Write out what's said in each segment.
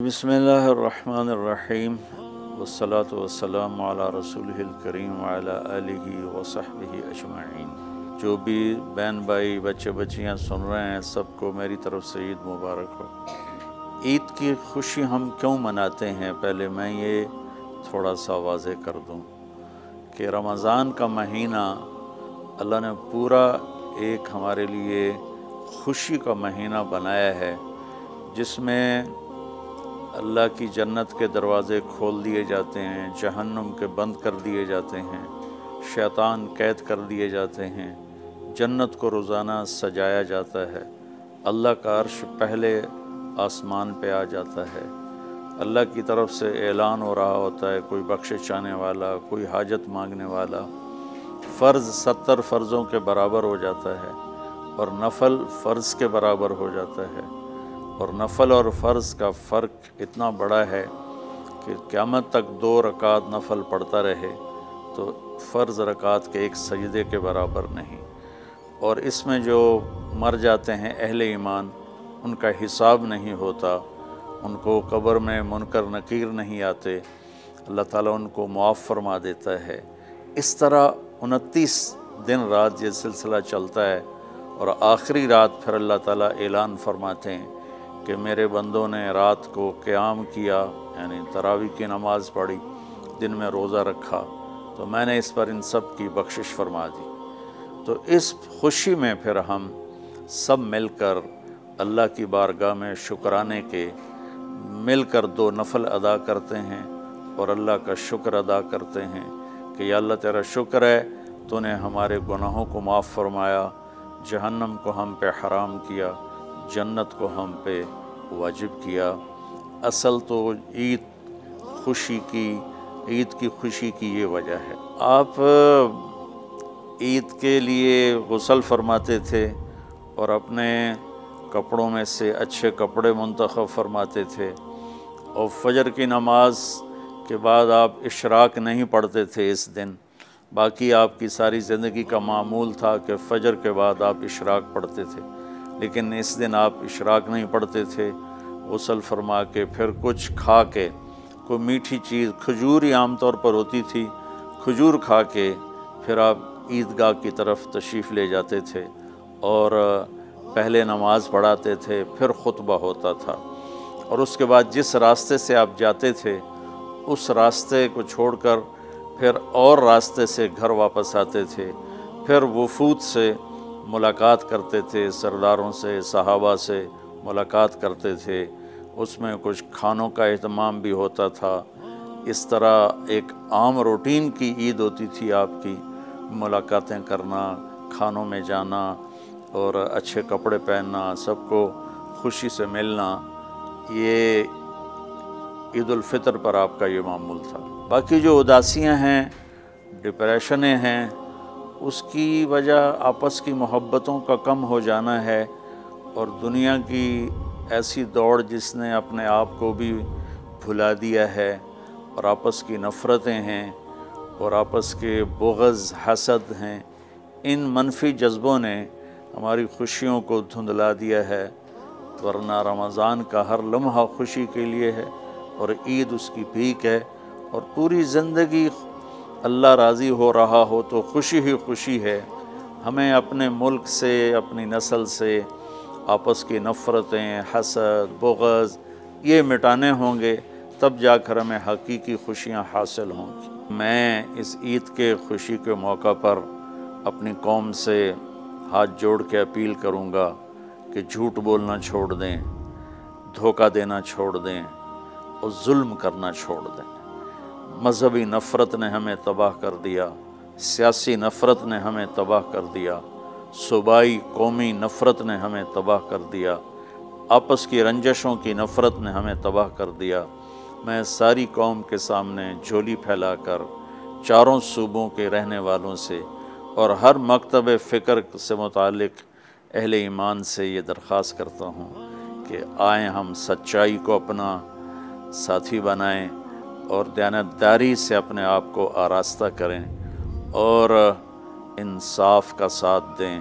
بسم اللہ الرحمن الرحیم والصلاة والسلام علی رسولہ الکریم وعلی آلہ وصحبہ اجمعین۔ جو بھی بہن بھائی بچے بچیاں سن رہے ہیں سب کو میری طرف سے عید مبارک ہو۔ عید کی خوشی ہم کیوں مناتے ہیں، پہلے میں یہ تھوڑا سا واضح کر دوں کہ رمضان کا مہینہ اللہ نے پورا ایک ہمارے لیے خوشی کا مہینہ بنایا ہے، جس میں اللہ کی جنت کے دروازے کھول دیے جاتے ہیں، جہنم کے بند کر دیے جاتے ہیں، شیطان قید کر دیے جاتے ہیں، جنت کو روزانہ سجایا جاتا ہے، اللہ کا عرش پہلے آسمان پہ آ جاتا ہے، اللہ کی طرف سے اعلان ہو رہا ہوتا ہے، کوئی بخشش چاہنے والا، کوئی حاجت مانگنے والا، فرض 70 فرضوں کے برابر ہو جاتا ہے اور نفل فرض کے برابر ہو جاتا ہے، اور نفل اور فرض کا فرق اتنا بڑا ہے کہ قیامت تک 2 رکعت نفل پڑھتا رہے تو فرض رکعت کے ایک سجدے کے برابر نہیں۔ اور اس میں جو مر جاتے ہیں اہل ایمان، ان کا حساب نہیں ہوتا، ان کو قبر میں منکر نکیر نہیں آتے، اللہ تعالیٰ ان کو معاف فرما دیتا ہے۔ اس طرح 29 دن رات یہ سلسلہ چلتا ہے، اور آخری رات پھر اللہ تعالیٰ اعلان فرماتے ہیں کہ میرے بندوں نے رات کو قیام کیا، یعنی تراویح کی نماز پڑھی، دن میں روزہ رکھا، تو میں نے اس پر ان سب کی بخشش فرما دی۔ تو اس خوشی میں پھر ہم سب مل کر اللہ کی بارگاہ میں شکرانے کے مل کر 2 نفل ادا کرتے ہیں اور اللہ کا شکر ادا کرتے ہیں کہ یا اللہ تیرا شکر ہے، تو نے ہمارے گناہوں کو معاف فرمایا، جہنم کو ہم پہ حرام کیا، جنت کو ہم پہ واجب کیا۔ اصل تو عید کی خوشی کی یہ وجہ ہے۔ آپ عید کے لیے غسل فرماتے تھے اور اپنے کپڑوں میں سے اچھے کپڑے منتخب فرماتے تھے، اور فجر کی نماز کے بعد آپ اشراق نہیں پڑھتے تھے اس دن، باقی آپ کی ساری زندگی کا معمول تھا کہ فجر کے بعد آپ اشراق پڑھتے تھے، لیکن اس دن آپ اشراق نہیں پڑھتے تھے۔ غسل فرما کے پھر کچھ کھا کے، کوئی میٹھی چیز، کھجور ہی عام طور پر ہوتی تھی، کھجور کھا کے پھر آپ عیدگاہ کی طرف تشریف لے جاتے تھے، اور پہلے نماز پڑھاتے تھے، پھر خطبہ ہوتا تھا، اور اس کے بعد جس راستے سے آپ جاتے تھے اس راستے کو چھوڑ کر پھر اور راستے سے گھر واپس آتے تھے، پھر وفود سے ملاقات کرتے تھے، سرداروں سے، صحابہ سے ملاقات کرتے تھے، اس میں کچھ کھانوں کا اہتمام بھی ہوتا تھا۔ اس طرح ایک عام روٹین کی عید ہوتی تھی آپ کی، ملاقاتیں کرنا، کھانوں میں جانا اور اچھے کپڑے پہننا، سب کو خوشی سے ملنا، یہ عید الفطر پر آپ کا یہ معمول تھا۔ باقی جو اداسیاں ہیں، ڈپریشنیں ہیں، اس کی وجہ آپس کی محبتوں کا کم ہو جانا ہے، اور دنیا کی ایسی دوڑ جس نے اپنے آپ کو بھی بھلا دیا ہے، اور آپس کی نفرتیں ہیں، اور آپس کے بغض، حسد ہیں، ان منفی جذبوں نے ہماری خوشیوں کو دھندلا دیا ہے، ورنہ رمضان کا ہر لمحہ خوشی کے لیے ہے، اور عید اس کی بھیک ہے، اور پوری زندگی اللہ راضی ہو رہا ہو تو خوشی ہی خوشی ہے۔ ہمیں اپنے ملک سے، اپنی نسل سے آپس کی نفرتیں، حسد، بغض یہ مٹانے ہوں گے، تب جا کر ہمیں حقیقی خوشیاں حاصل ہوں گی۔ میں اس عید کے خوشی کے موقع پر اپنی قوم سے ہاتھ جوڑ کے اپیل کروں گا کہ جھوٹ بولنا چھوڑ دیں، دھوکہ دینا چھوڑ دیں، اور ظلم کرنا چھوڑ دیں۔ مذہبی نفرت نے ہمیں تباہ کر دیا، سیاسی نفرت نے ہمیں تباہ کر دیا، صوبائی قومی نفرت نے ہمیں تباہ کر دیا، آپس کی رنجشوں کی نفرت نے ہمیں تباہ کر دیا۔ میں ساری قوم کے سامنے جھولی پھیلا کر چاروں صوبوں کے رہنے والوں سے اور ہر مکتب فکر سے متعلق اہل ایمان سے یہ درخواست کرتا ہوں کہ آئیں ہم سچائی کو اپنا ساتھی بنائیں اور دیانتداری سے اپنے آپ کو آراستہ کریں، اور انصاف کا ساتھ دیں،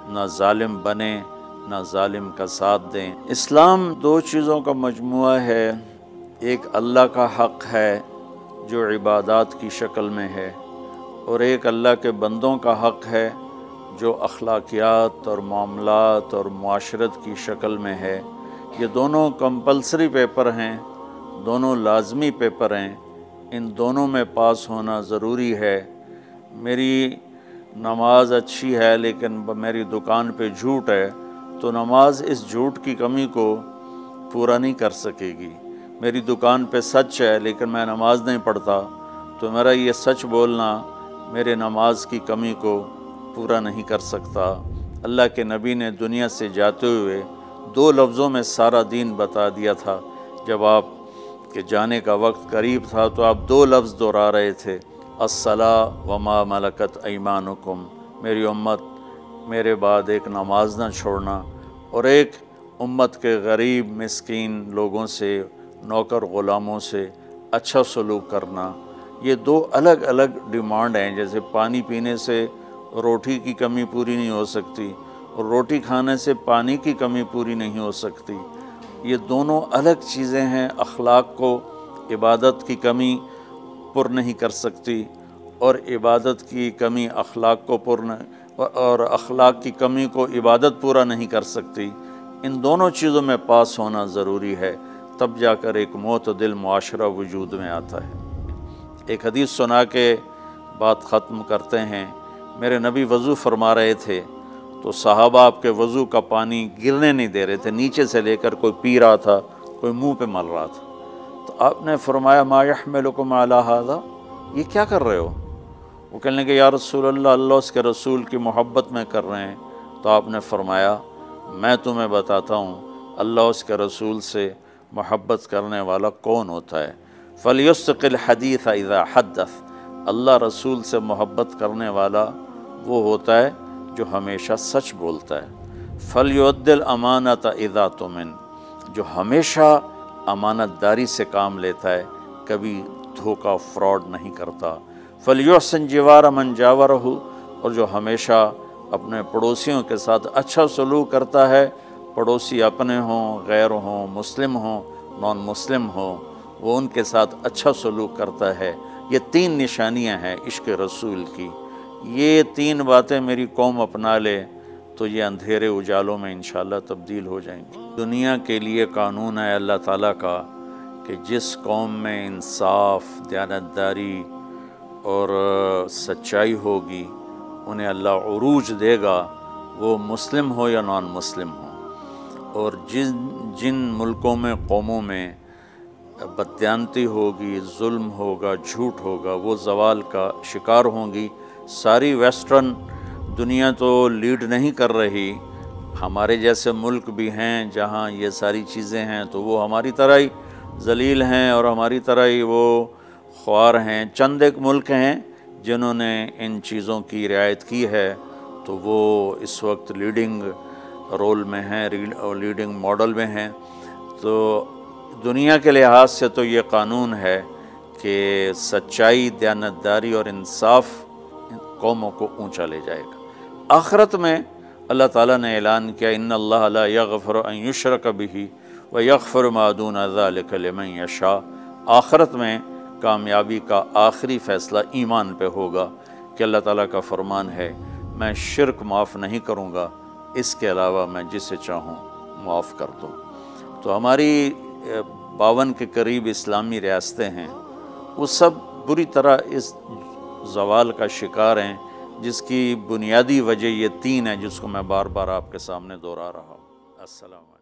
نہ ظالم بنیں نہ ظالم کا ساتھ دیں۔ اسلام 2 چیزوں کا مجموعہ ہے، ایک اللہ کا حق ہے جو عبادات کی شکل میں ہے، اور ایک اللہ کے بندوں کا حق ہے جو اخلاقیات اور معاملات اور معاشرت کی شکل میں ہے۔ یہ دونوں کمپلسری پیپر ہیں، دونوں لازمی پیپر ہیں، ان دونوں میں پاس ہونا ضروری ہے۔ میری نماز اچھی ہے لیکن میری دکان پہ جھوٹ ہے تو نماز اس جھوٹ کی کمی کو پورا نہیں کر سکے گی۔ میری دکان پہ سچ ہے لیکن میں نماز نہیں پڑھتا تو میرا یہ سچ بولنا میرے نماز کی کمی کو پورا نہیں کر سکتا۔ اللہ کے نبی نے دنیا سے جاتے ہوئے 2 لفظوں میں سارا دین بتا دیا تھا۔ جب آپ کے جانے کا وقت قریب تھا تو آپ 2 لفظ دہرا رہے تھے، الصلاۃ وما ملکت ایمانکم، میری امت میرے بعد ایک نماز نہ چھوڑنا، اور ایک امت کے غریب مسکین لوگوں سے، نوکر غلاموں سے اچھا سلوک کرنا۔ یہ 2 الگ الگ ڈیمانڈ ہیں۔ جیسے پانی پینے سے روٹی کی کمی پوری نہیں ہو سکتی اور روٹی کھانے سے پانی کی کمی پوری نہیں ہو سکتی، یہ دونوں الگ چیزیں ہیں۔ اخلاق کو عبادت کی کمی پر نہیں کر سکتی، اور عبادت کی کمی اخلاق کو اور اخلاق کی کمی کو عبادت پورا نہیں کر سکتی۔ ان دونوں چیزوں میں پاس ہونا ضروری ہے، تب جا کر ایک معتدل معاشرہ وجود میں آتا ہے۔ ایک حدیث سنا کے بات ختم کرتے ہیں۔ میرے نبی وضو فرما رہے تھے تو صحابہ آپ کے وضو کا پانی گرنے نہیں دے رہے تھے، نیچے سے لے کر کوئی پی رہا تھا، کوئی منہ پہ مل رہا تھا۔ تو آپ نے فرمایا ما یحملکم علی ھذا، یہ کیا کر رہے ہو؟ وہ کہنے لگے یا رسول اللہ، اللہ اس کے رسول کی محبت میں کر رہے ہیں۔ تو آپ نے فرمایا میں تمہیں بتاتا ہوں اللہ اس کے رسول سے محبت کرنے والا کون ہوتا ہے۔ فَلْيُصْدِقِ الْحَدِيثَ إِذَا حَدَّثَ، اللہ رسول سے محبت کرنے والا وہ ہوتا ہے جو ہمیشہ سچ بولتا ہے۔ فَلْيُؤَدِّ الْأَمَانَةَ إِذَا تُؤْمِنَ، جو ہمیشہ امانت داری سے کام لیتا ہے، کبھی دھوکہ فراڈ نہیں کرتا۔ فَلْيُحْسِنْ جِوَارَ مَنْ جَاوَرَهُ، اور جو ہمیشہ اپنے پڑوسیوں کے ساتھ اچھا سلوک کرتا ہے، پڑوسی اپنے ہوں، غیر ہوں، مسلم ہوں، نان مسلم ہوں، وہ ان کے ساتھ اچھا سلوک کرتا ہے۔ یہ 3 نشانیاں ہیں عشق رسول کی۔ یہ 3 باتیں میری قوم اپنا لے تو یہ اندھیرے اجالوں میں انشاءاللہ تبدیل ہو جائیں گی۔ دنیا کے لیے قانون ہے اللہ تعالیٰ کا کہ جس قوم میں انصاف، دیانتداری اور سچائی ہوگی انہیں اللہ عروج دے گا، وہ مسلم ہو یا نان مسلم ہو۔ اور جن ملکوں میں، قوموں میں بددیانتی ہوگی، ظلم ہوگا، جھوٹ ہوگا، وہ زوال کا شکار ہوں گی۔ ساری ویسٹرن دنیا تو لیڈ نہیں کر رہی، ہمارے جیسے ملک بھی ہیں جہاں یہ ساری چیزیں ہیں تو وہ ہماری طرح ہی ذلیل ہیں اور ہماری طرح ہی وہ خوار ہیں۔ چند ایک ملک ہیں جنہوں نے ان چیزوں کی رعایت کی ہے تو وہ اس وقت لیڈنگ رول میں ہیں، لیڈنگ ماڈل میں ہیں۔ تو دنیا کے لحاظ سے تو یہ قانون ہے کہ سچائی، دیانتداری اور انصاف قوموں کو اونچا لے جائے گا۔ آخرت میں اللہ تعالیٰ نے اعلان کیا ان اللہ لا یغفر ان یشرک بہ ویغفر ما دون ذلک لمن یشاء۔ آخرت میں کامیابی کا آخری فیصلہ ایمان پہ ہوگا کہ اللہ تعالیٰ کا فرمان ہے میں شرک معاف نہیں کروں گا، اس کے علاوہ میں جسے چاہوں معاف کر دوں۔ تو ہماری 52 کے قریب اسلامی ریاستیں ہیں، وہ سب بری طرح اس زوال کا شکار ہیں، جس کی بنیادی وجہ یہ 3 ہے جس کو میں بار بار آپ کے سامنے دہرا رہا ہوں۔ السلام علیکم۔